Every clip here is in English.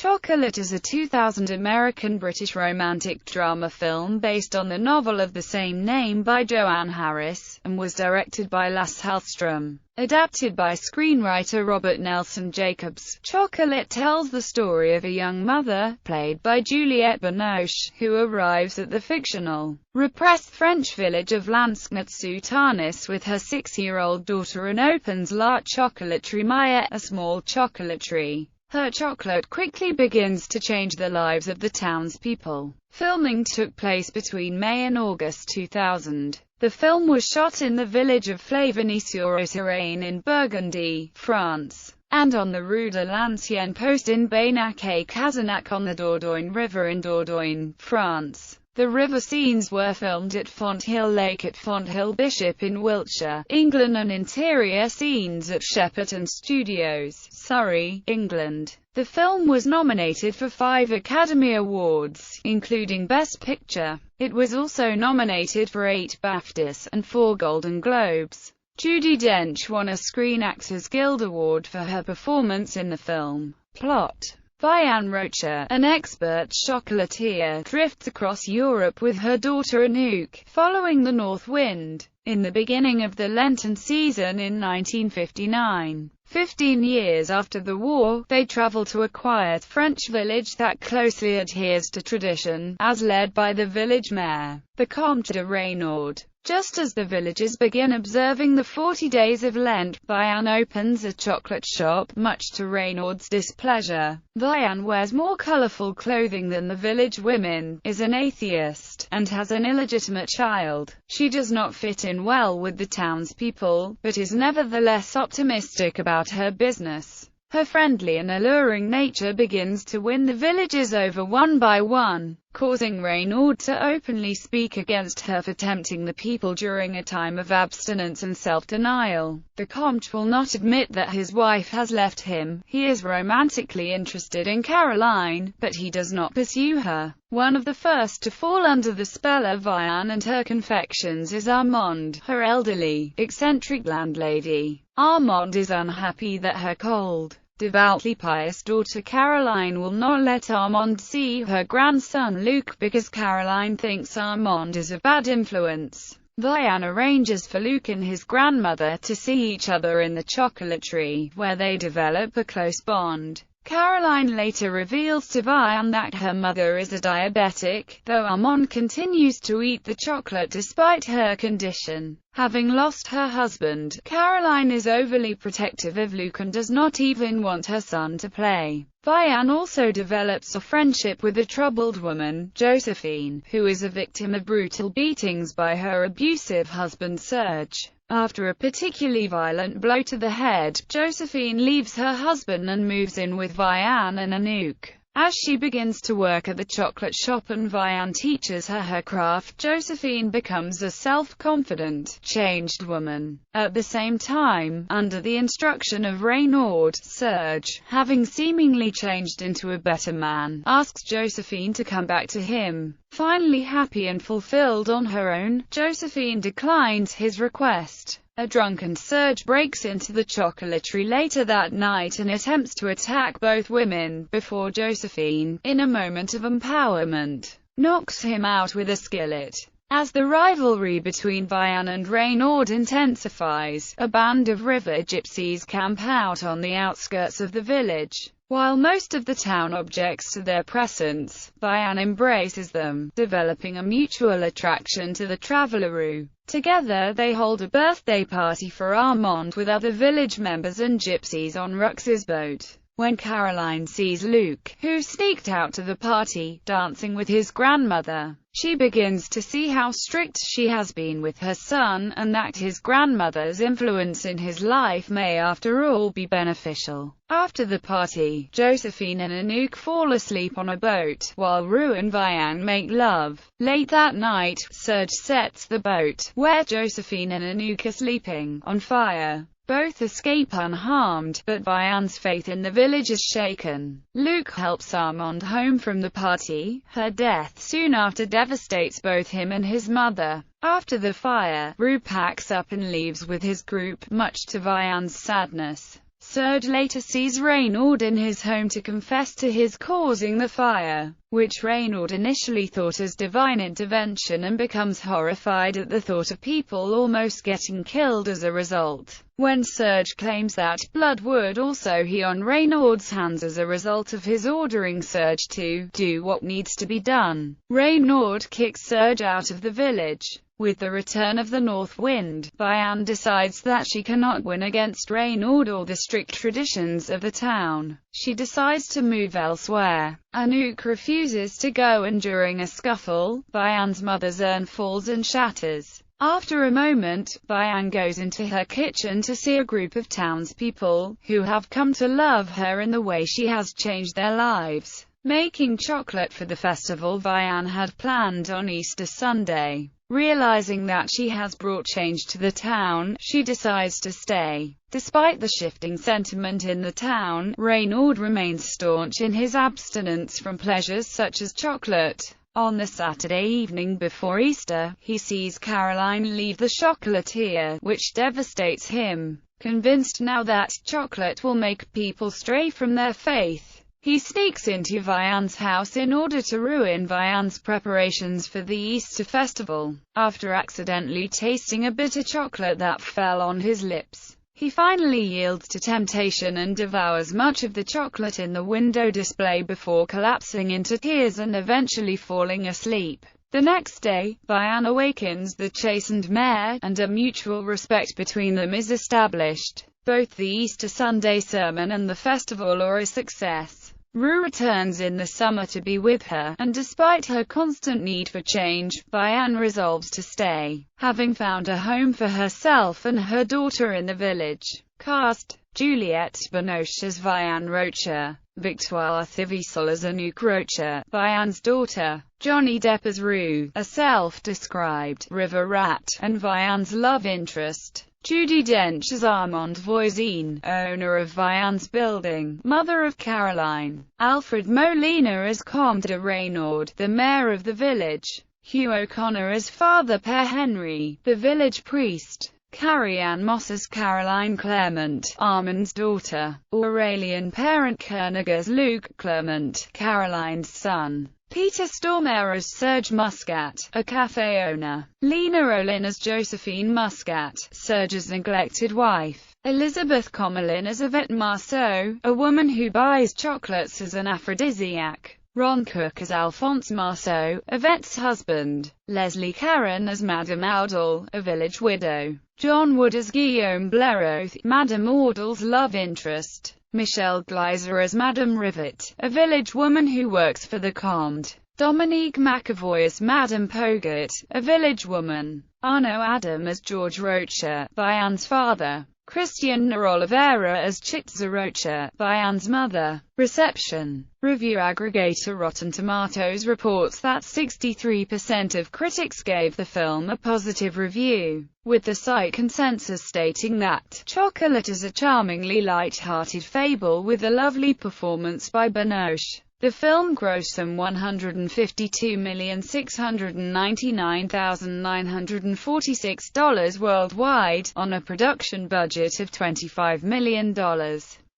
Chocolat is a 2000 American-British romantic drama film based on the novel of the same name by Joanne Harris, and was directed by Lasse Hallström. Adapted by screenwriter Robert Nelson Jacobs, Chocolat tells the story of a young mother, played by Juliette Binoche, who arrives at the fictional, repressed French village of Lansknet-sous-Tarnis with her 6-year-old daughter and opens La Chocolaterie Maya, a small chocolaterie. Her chocolate quickly begins to change the lives of the townspeople. Filming took place between May and August 2000. The film was shot in the village of Flavigny-sur-Auxerrain in Burgundy, France, and on the Rue de l'Ancienne Poste in Baynac-et-Cazenac on the Dordogne River in Dordogne, France. The river scenes were filmed at Fonthill Lake at Fonthill Bishop in Wiltshire, England, and interior scenes at Shepperton Studios, Surrey, England. The film was nominated for 5 Academy Awards, including Best Picture. It was also nominated for 8 BAFTAs, and 4 Golden Globes. Judi Dench won a Screen Actors Guild Award for her performance in the film. Plot: Vianne Rocher, an expert chocolatier, drifts across Europe with her daughter Anouk, following the north wind. In the beginning of the Lenten season in 1959, 15 years after the war, they travel to a quiet French village that closely adheres to tradition, as led by the village mayor, the Comte de Reynaud. Just as the villagers begin observing the 40 days of Lent, Vianne opens a chocolate shop, much to Reynaud's displeasure. Vianne wears more colorful clothing than the village women, is an atheist, and has an illegitimate child. She does not fit in well with the townspeople, but is nevertheless optimistic about her business. Her friendly and alluring nature begins to win the villagers over one by one, causing Reynaud to openly speak against her for tempting the people during a time of abstinence and self-denial. The Comte will not admit that his wife has left him. He is romantically interested in Caroline, but he does not pursue her. One of the first to fall under the spell of Vianne and her confections is Armande, her elderly, eccentric landlady. Armande is unhappy that her cold, devoutly pious daughter Caroline will not let Armande see her grandson Luc because Caroline thinks Armande is a bad influence. Vianne arranges for Luc and his grandmother to see each other in the chocolaterie, where they develop a close bond. Caroline later reveals to Vianne that her mother is a diabetic, though Armande continues to eat the chocolate despite her condition. Having lost her husband, Caroline is overly protective of Luc and does not even want her son to play. Vianne also develops a friendship with a troubled woman, Josephine, who is a victim of brutal beatings by her abusive husband Serge. After a particularly violent blow to the head, Josephine leaves her husband and moves in with Vianne and Anouk. As she begins to work at the chocolate shop and Vianne teaches her her craft, Josephine becomes a self-confident, changed woman. At the same time, under the instruction of Reynaud, Serge, having seemingly changed into a better man, asks Josephine to come back to him. Finally happy and fulfilled on her own, Josephine declines his request. A drunken Serge breaks into the chocolaterie later that night and attempts to attack both women, before Josephine, in a moment of empowerment, knocks him out with a skillet. As the rivalry between Vianne and Reynaud intensifies, a band of river gypsies camp out on the outskirts of the village. While most of the town objects to their presence, Vianne embraces them, developing a mutual attraction to the travelleroo. Together they hold a birthday party for Armande with other village members and gypsies on Rux's boat. When Caroline sees Luc, who sneaked out to the party, dancing with his grandmother, she begins to see how strict she has been with her son, and that his grandmother's influence in his life may after all be beneficial. After the party, Josephine and Anouk fall asleep on a boat, while Rue and Vianne make love. Late that night, Serge sets the boat, where Josephine and Anouk are sleeping, on fire. Both escape unharmed, but Vianne's faith in the village is shaken. Luc helps Armande home from the party. Her death soon after devastates both him and his mother. After the fire, Rue packs up and leaves with his group, much to Vianne's sadness. Serge later sees Reynaud in his home to confess to his causing the fire, which Reynaud initially thought as divine intervention, and becomes horrified at the thought of people almost getting killed as a result. When Serge claims that blood would also be on Reynaud's hands as a result of his ordering Serge to do what needs to be done, Reynaud kicks Serge out of the village. With the return of the north wind, Vianne decides that she cannot win against Reynaud or the strict traditions of the town. She decides to move elsewhere. Anouk refuses to go, and during a scuffle, Vianne's mother's urn falls and shatters. After a moment, Vianne goes into her kitchen to see a group of townspeople, who have come to love her in the way she has changed their lives. Making chocolate for the festival Vianne had planned on Easter Sunday. Realizing that she has brought change to the town, she decides to stay. Despite the shifting sentiment in the town, Reynaud remains staunch in his abstinence from pleasures such as chocolate. On the Saturday evening before Easter, he sees Caroline leave the chocolatier, which devastates him. Convinced now that chocolate will make people stray from their faith, he sneaks into Vianne's house in order to ruin Vianne's preparations for the Easter festival. After accidentally tasting a bitter chocolate that fell on his lips, he finally yields to temptation and devours much of the chocolate in the window display before collapsing into tears and eventually falling asleep. The next day, Vianne awakens the chastened mayor, and a mutual respect between them is established. Both the Easter Sunday sermon and the festival are a success. Rue returns in the summer to be with her, and despite her constant need for change, Vianne resolves to stay, having found a home for herself and her daughter in the village. Cast: Juliette Binoche as Vianne Rocher, Victoire Thivisol as Anouk Rocher, Vianne's daughter, Johnny Depp as Rue, a self-described river rat, and Vianne's love interest. Judi Dench as Armande Voisin, owner of Vianne's building, mother of Caroline. Alfred Molina as Comte de Reynaud, the mayor of the village. Hugh O'Connor as Father Père Henry, the village priest. Carrie-Anne Moss as Caroline Clermont, Armand's daughter. Aurélien Perrin-Koenig as Luc Clermont, Caroline's son. Peter Stormare as Serge Muscat, a cafe owner. Lena Olin as Josephine Muscat, Serge's neglected wife. Elizabeth Comelin as Yvette Marceau, a woman who buys chocolates as an aphrodisiac. Ron Cook as Alphonse Marceau, Yvette's husband. Leslie Caron as Madame Audel, a village widow. John Wood as Guillaume Blaireau, Madame Audel's love interest. Michelle Gleiser as Madame Rivet, a village woman who works for the Comte. Dominique McAvoy as Madame Pogat, a village woman. Arnaud Adam as George Rocher, Vianne's father. Christian Oliveira as Chitza Rocher, Vianne's mother. Reception. Review aggregator Rotten Tomatoes reports that 63% of critics gave the film a positive review, with the site consensus stating that Chocolat is a charmingly light-hearted fable with a lovely performance by Binoche. The film grossed some $152,699,946 worldwide, on a production budget of $25 million.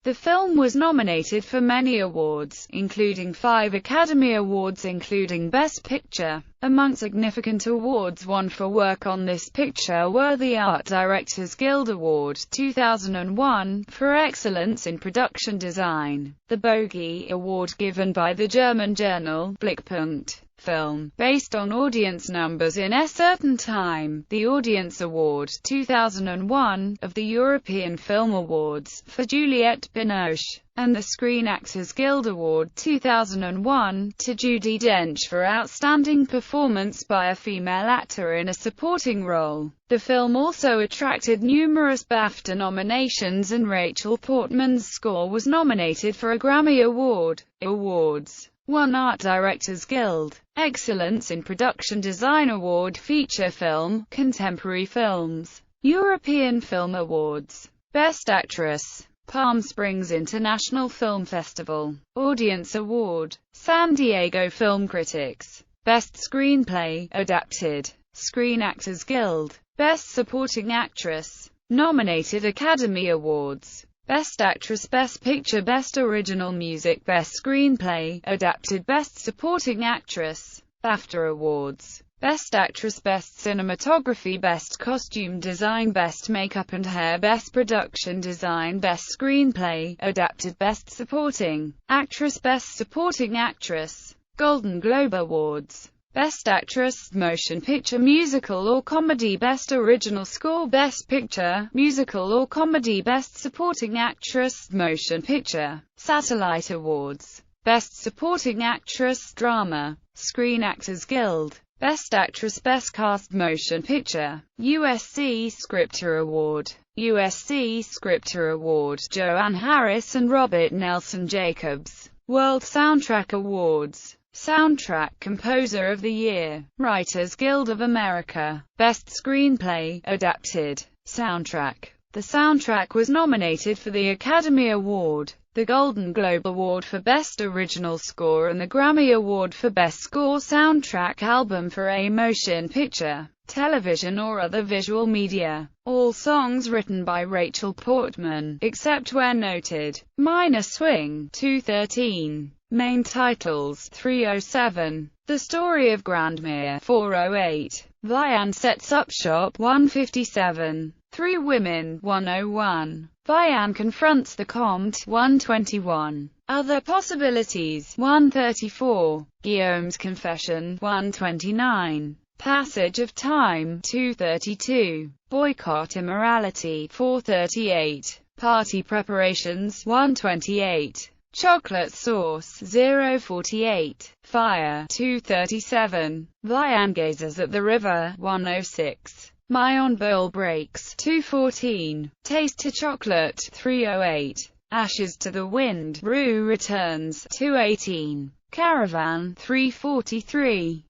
The film was nominated for many awards, including 5 Academy Awards including Best Picture. Among significant awards won for work on this picture were the Art Directors Guild Award 2001 for excellence in production design, the Bogey Award given by the German journal Blickpunkt film, based on audience numbers in a certain time, the Audience Award 2001 of the European Film Awards for Juliette Binoche, and the Screen Actors Guild Award 2001 to Judi Dench for outstanding performance by a female actor in a supporting role. The film also attracted numerous BAFTA nominations, and Rachel Portman's score was nominated for a Grammy Award. Awards: 1 Art Directors Guild, Excellence in Production Design Award, Feature Film, Contemporary Films, European Film Awards, Best Actress, Palm Springs International Film Festival, Audience Award, San Diego Film Critics, Best Screenplay, Adapted, Screen Actors Guild, Best Supporting Actress, Nominated Academy Awards, Best Actress, Best Picture, Best Original Music, Best Screenplay, Adapted, Best Supporting Actress, BAFTA Awards. Best Actress, Best Cinematography, Best Costume Design, Best Makeup and Hair, Best Production Design, Best Screenplay, Adapted, Best Supporting Actress, Best Supporting Actress. Golden Globe Awards. Best Actress, Motion Picture, Musical or Comedy, Best Original Score, Best Picture, Musical or Comedy, Best Supporting Actress, Motion Picture. Satellite Awards. Best Supporting Actress, Drama, Screen Actors Guild. Best Actress, Best Cast, Motion Picture. USC Scripter Award. USC Scripter Award, Joanne Harris and Robert Nelson Jacobs. World Soundtrack Awards. Soundtrack Composer of the Year, Writers Guild of America. Best Screenplay, Adapted, Soundtrack. The soundtrack was nominated for the Academy Award, the Golden Globe Award for Best Original Score and the Grammy Award for Best Score Soundtrack Album for a Motion Picture, Television or Other Visual Media. All songs written by Rachel Portman, except where noted. Minor Swing, 213. Main titles, 307. The Story of Grandmere, 408. Vian Sets Up Shop, 157. Three Women, 101. Vian Confronts the Comte, 121. Other Possibilities, 134. Guillaume's Confession, 129. Passage of Time, 232. Boycott Immorality, 438. Party Preparations, 128. Chocolate Sauce, 048. Fire, 237. Vian Gazes at the River, 106. My On Bowl Breaks, 214. Taste to Chocolate, 308. Ashes to the Wind, Rue Returns, 218. Caravan, 343.